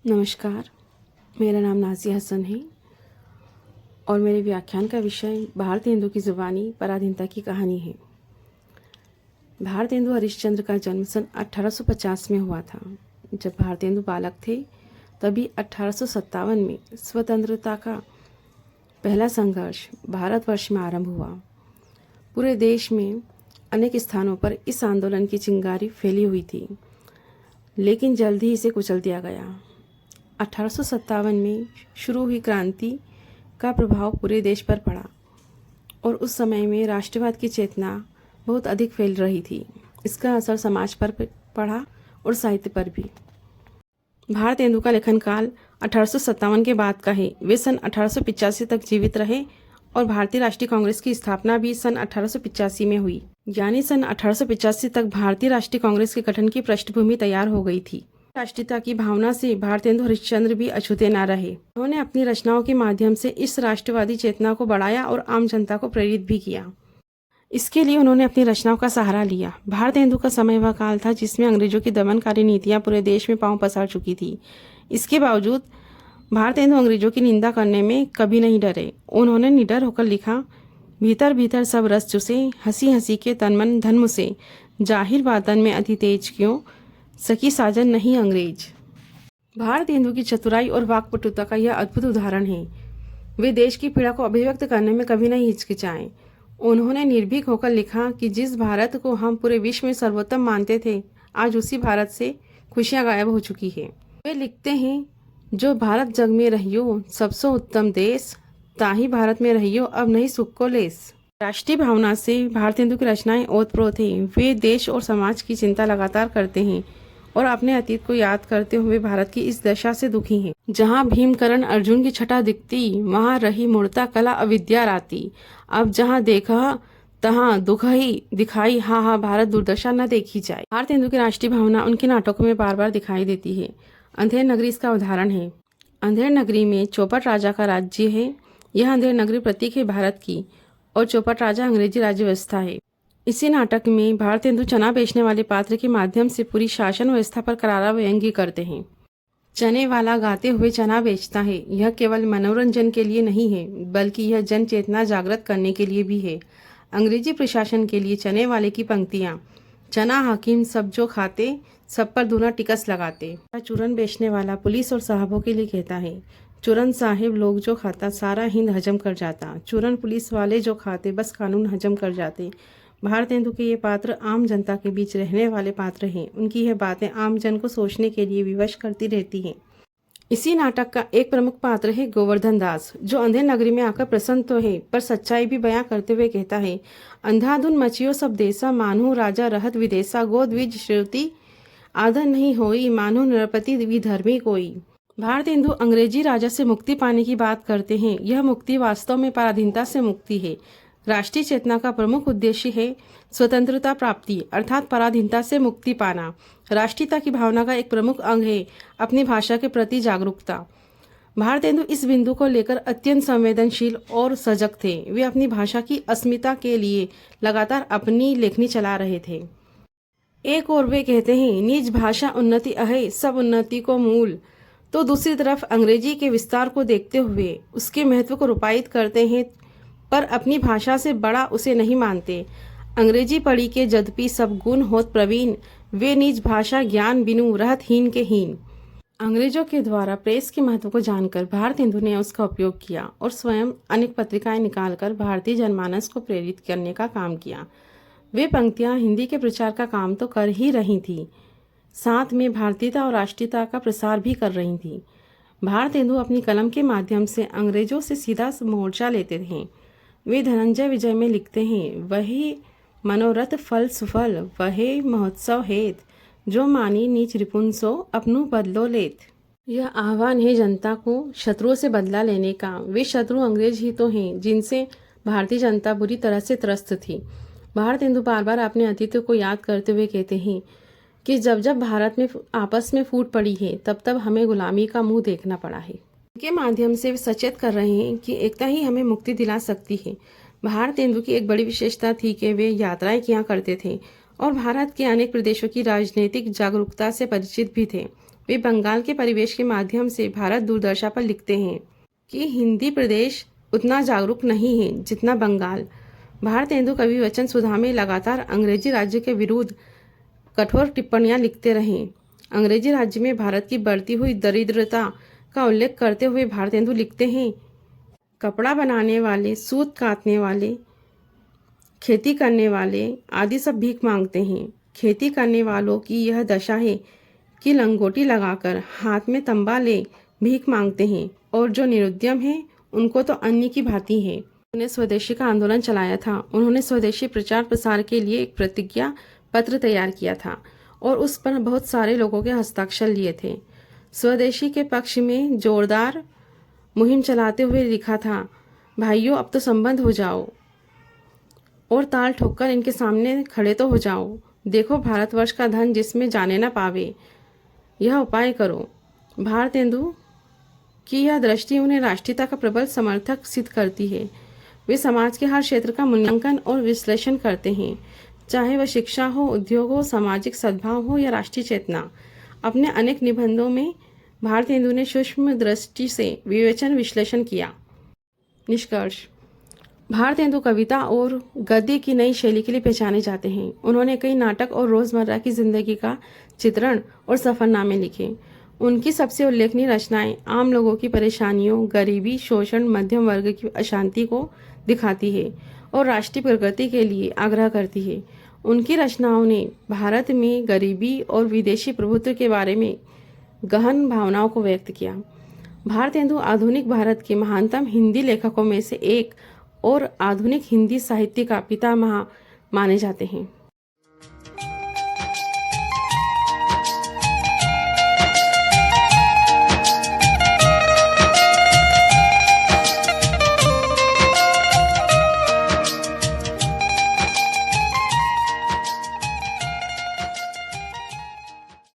नमस्कार, मेरा नाम नाज़िया हसन है और मेरे व्याख्यान का विषय भारतेंदु की ज़ुबानी पराधीनता की कहानी है। भारतेंदु हरिश्चंद्र का जन्म सन 1850 में हुआ था। जब भारतेंदु बालक थे तभी 1857 में स्वतंत्रता का पहला संघर्ष भारतवर्ष में आरंभ हुआ। पूरे देश में अनेक स्थानों पर इस आंदोलन की चिंगारी फैली हुई थी, लेकिन जल्द ही इसे कुचल दिया गया। 1857 में शुरू हुई क्रांति का प्रभाव पूरे देश पर पड़ा और उस समय में राष्ट्रवाद की चेतना बहुत अधिक फैल रही थी। इसका असर समाज पर पड़ा और साहित्य पर भी। भारतेंदु का लेखन काल 1857 के बाद का है। वे सन 1885 तक जीवित रहे और भारतीय राष्ट्रीय कांग्रेस की स्थापना भी सन 1885 में हुई। यानी सन 1885 तक भारतीय राष्ट्रीय कांग्रेस के गठन की पृष्ठभूमि तैयार हो गई थी। राष्ट्रीयता की भावना से भारतेंदु हरिश्चंद्र भी अछूते न रहे। उन्होंने अपनी रचनाओं के माध्यम से इस राष्ट्रवादी चेतना को बढ़ाया और आम जनता को प्रेरित भी किया। इसके लिए उन्होंने अपनी रचनाओं का सहारा लिया। भारतेंदु का समय वह काल था जिसमें अंग्रेजों की दमनकारी नीतियां पूरे देश में पांव पसार चुकी थी। इसके बावजूद भारतेंदु अंग्रेजों की निंदा करने में कभी नहीं डरे। उन्होंने निडर होकर लिखा, भीतर भीतर सब रस चुसे, हंसी हंसी के तन मन धन मुसे, जाहिर बातन में अति तेज क्यों, सकी साजन नहीं अंग्रेज। भारतेंदु की चतुराई और वाक्पटुता का यह अद्भुत उदाहरण है। वे देश की पीड़ा को अभिव्यक्त करने में कभी नहीं हिचकिचाए। उन्होंने निर्भीक होकर लिखा कि जिस भारत को हम पूरे विश्व में सर्वोत्तम मानते थे, आज उसी भारत से खुशियां गायब हो चुकी है। वे लिखते हैं, जो भारत जग में रहियो सबसे उत्तम देश, ताही भारत में रहियो अब नहीं सुख को लेस। राष्ट्रीय भावना से भारतेंदु की रचनाएं ओतप्रोत हैं। वे देश और समाज की चिंता लगातार करते हैं और अपने अतीत को याद करते हुए भारत की इस दशा से दुखी हैं। जहां भीमकरण अर्जुन की छटा दिखती, वहां रही मूर्ता कला अविद्या राती। अब जहां देखा तहां दुख ही दिखाई, हा हा भारत दुर्दशा न देखी जाए। भारतेंदु की राष्ट्रीय भावना उनके नाटकों में बार बार दिखाई देती है। अंधेर नगरी इसका उदाहरण है। अंधेर नगरी में चौपट राजा का राज्य है। यह अंधेर नगरी प्रतीक है भारत की और चौपट राजा अंग्रेजी राज्य व्यवस्था है। इसी नाटक में भारतेंदु चना बेचने वाले पात्र के माध्यम से पूरी शासन व्यवस्था पर करारा व्यंग्य करते हैं। चने वाला गाते हुए चना बेचता है। यह केवल मनोरंजन के लिए नहीं है, बल्कि यह जन चेतना जागृत करने के लिए भी है। अंग्रेजी प्रशासन के लिए चने वाले की पंक्तियाँ, चना हाकिम सब जो खाते, सब पर दूना टिकस लगाते। चूरन बेचने वाला पुलिस और साहबों के लिए कहता है, चूरन साहिब लोग जो खाता सारा हिंद हजम कर जाता, चूरन पुलिस वाले जो खाते बस कानून हजम कर जाते। भारतेंदु के ये पात्र आम जनता के बीच रहने वाले पात्र हैं। उनकी यह बातें आम जन को सोचने के लिए विवश करती रहती हैं। इसी नाटक का एक प्रमुख पात्र है गोवर्धन दास, जो अंधेर नगरी में आकर प्रसन्न तो है पर सच्चाई भी बयां करते हुए कहता है, अंधाधुन मचियो सब देसा, मानहु राजा रहत विदेशा, गो द्विज श्रुति आदर नहीं होई, मानो नरपति विधर्मी कोई। भारतेंदु अंग्रेजी राजा से मुक्ति पाने की बात करते हैं। यह मुक्ति वास्तव में पराधीनता से मुक्ति है। राष्ट्रीय चेतना का प्रमुख उद्देश्य है स्वतंत्रता प्राप्ति, अर्थात पराधीनता से मुक्ति पाना। राष्ट्रीयता की भावना का एक प्रमुख अंग है अपनी भाषा के प्रति जागरूकता। भारतेंदु इस बिंदु को लेकर अत्यंत संवेदनशील और सजग थे। वे अपनी भाषा की अस्मिता के लिए लगातार अपनी लेखनी चला रहे थे। एक और वे कहते हैं, निज भाषा उन्नति अहे सब उन्नति को मूल, तो दूसरी तरफ अंग्रेजी के विस्तार को देखते हुए उसके महत्व को रूपायित करते हैं, पर अपनी भाषा से बड़ा उसे नहीं मानते। अंग्रेजी पढ़ी के यद्यपि सब गुण होत प्रवीण, वे निज भाषा ज्ञान बिनु रहत हीन के हीन। अंग्रेजों के द्वारा प्रेस के महत्व को जानकर भारतेंदु ने उसका उपयोग किया और स्वयं अनेक पत्रिकाएं निकालकर भारतीय जनमानस को प्रेरित करने का काम किया। वे पंक्तियां हिंदी के प्रचार का काम तो कर ही रही थी, साथ में भारतीयता और राष्ट्रीयता का प्रसार भी कर रही थी। भारतेंदु अपनी कलम के माध्यम से अंग्रेजों से सीधा मोर्चा लेते थे। वे धनंजय विजय में लिखते हैं, वही मनोरथ फल सुफल, वही महोत्सव हेत, जो मानी नीच रिपुन सो अपनू बदलो लेत। यह आह्वान है जनता को शत्रुओं से बदला लेने का। वे शत्रु अंग्रेज ही तो हैं जिनसे भारतीय जनता बुरी तरह से त्रस्त थी। भारतेंदु बार बार अपने अतीत को याद करते हुए कहते हैं कि जब जब भारत में आपस में फूट पड़ी है, तब तब हमें गुलामी का मुंह देखना पड़ा है। के माध्यम से वे सचेत कर रहे हैं कि एकता ही हमें मुक्ति दिला सकती है। भारतेंदु की एक बड़ी विशेषता थी कि वे यात्राएं किया करते थे और भारत के अनेक प्रदेशों की राजनीतिक जागरूकता से परिचित भी थे। वे बंगाल के परिवेश के माध्यम से भारत दूरदर्शा पर लिखते हैं कि हिंदी प्रदेश उतना जागरूक नहीं है जितना बंगाल। भारतेंदु कवि वचन सुधा में लगातार अंग्रेजी राज्य के विरुद्ध कठोर टिप्पणियां लिखते रहे। अंग्रेजी राज्य में भारत की बढ़ती हुई दरिद्रता का उल्लेख करते हुए भारतेंदु लिखते हैं, कपड़ा बनाने वाले, सूत काटने वाले, खेती करने वाले आदि सब भीख मांगते हैं। खेती करने वालों की यह दशा है कि लंगोटी लगाकर हाथ में तंबा ले भीख मांगते हैं, और जो निरुद्यम हैं उनको तो अन्य की भांति है। उन्होंने स्वदेशी का आंदोलन चलाया था। उन्होंने स्वदेशी प्रचार प्रसार के लिए एक प्रतिज्ञा पत्र तैयार किया था और उस पर बहुत सारे लोगों के हस्ताक्षर लिए थे। स्वदेशी के पक्ष में जोरदार मुहिम चलाते हुए लिखा था, भाइयों अब तो संबंध हो जाओ और ताल ठोककर इनके सामने खड़े तो हो जाओ। देखो भारतवर्ष का धन जिसमें जाने न पावे, यह उपाय करो। भारतेंदु की यह दृष्टि उन्हें राष्ट्रीयता का प्रबल समर्थक सिद्ध करती है। वे समाज के हर क्षेत्र का मूल्यांकन और विश्लेषण करते हैं, चाहे वह शिक्षा हो, उद्योग हो, सामाजिक सद्भाव हो या राष्ट्रीय चेतना। अपने अनेक निबंधों में भारतेंदु ने सूक्ष्म दृष्टि से विवेचन विश्लेषण किया। निष्कर्ष: भारतेंदु कविता और गद्य की नई शैली के लिए पहचाने जाते हैं। उन्होंने कई नाटक और रोजमर्रा की जिंदगी का चित्रण और सफरनामे लिखे। उनकी सबसे उल्लेखनीय रचनाएं आम लोगों की परेशानियों, गरीबी, शोषण, मध्यम वर्ग की अशांति को दिखाती है और राष्ट्रीय प्रगति के लिए आग्रह करती है। उनकी रचनाओं ने भारत में गरीबी और विदेशी प्रभुत्व के बारे में गहन भावनाओं को व्यक्त किया। भारतेंदु आधुनिक भारत के महानतम हिंदी लेखकों में से एक और आधुनिक हिंदी साहित्य का पितामह माने जाते हैं।